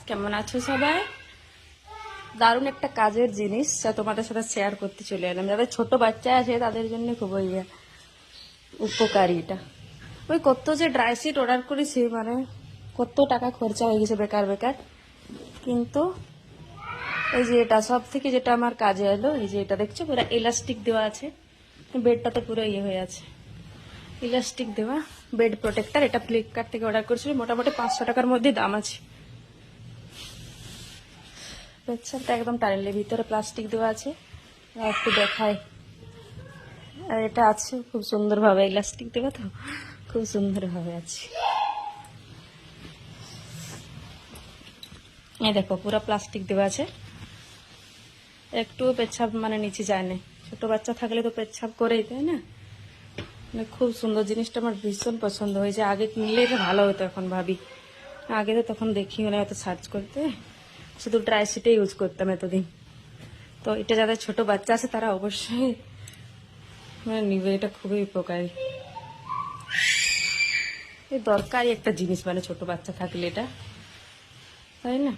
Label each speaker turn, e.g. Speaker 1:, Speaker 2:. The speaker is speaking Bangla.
Speaker 1: কেমন আছো সবাই? দারুণ একটা কাজের জিনিস যা তোমাদের সাথে শেয়ার করতে চলে এলাম। যাদের ছোট বাচ্চা আছে তাদের জন্য খুব উপকারী এটা। ওই কত যে ড্রাই শিট অর্ডার করেছি, মানে কত টাকা খরচা হয়ে গেছে বেকার বেকার। কিন্তু এই যে এটা সব থেকে যেটা আমার কাজে এলো, এই যে এটা দেখছো পুরো ইলাস্টিক দেওয়া আছে, বেডটাতে পুরো হয়ে আছে, ইলাস্টিক দেওয়া বেড প্রোটেক্টর। এটা ফ্লিপকার্ট থেকে অর্ডার করেছিল, মোটামুটি 500 টাকার মধ্যে দাম আছে। পেছনটা একদম টানেলে ভিতরে প্লাস্টিক দেওয়া আছে, একটু দেখায়। আর এটা আছে খুব সুন্দরভাবে ইলাস্টিক দেওয়া, তো খুব সুন্দরভাবে আছে। এই দেখো পুরো প্লাস্টিক দেওয়া আছে, একটু পেচ্ছাপ মানে নিচে যায় না। ছোট বাচ্চা থাকলে তো পেচ্ছাপ করেই, তাই না? মানে খুব সুন্দর জিনিসটা, আমার ভীষণ পছন্দ হয়েছে। আগে কিনলে এটা ভালো হতো, এখন ভাবি আগে তো তখন দেখি মানে এত সার্চ করতে, শুধু ড্রাই শিটে ইউজ করতাম এতদিন। তো এটা যাদের ছোট বাচ্চা আছে তারা অবশ্যই মানে নিবে, এটা খুবই উপকারী। এই দরকারি একটা জিনিস, মানে ছোট বাচ্চা থাকলে এটা, তাই না?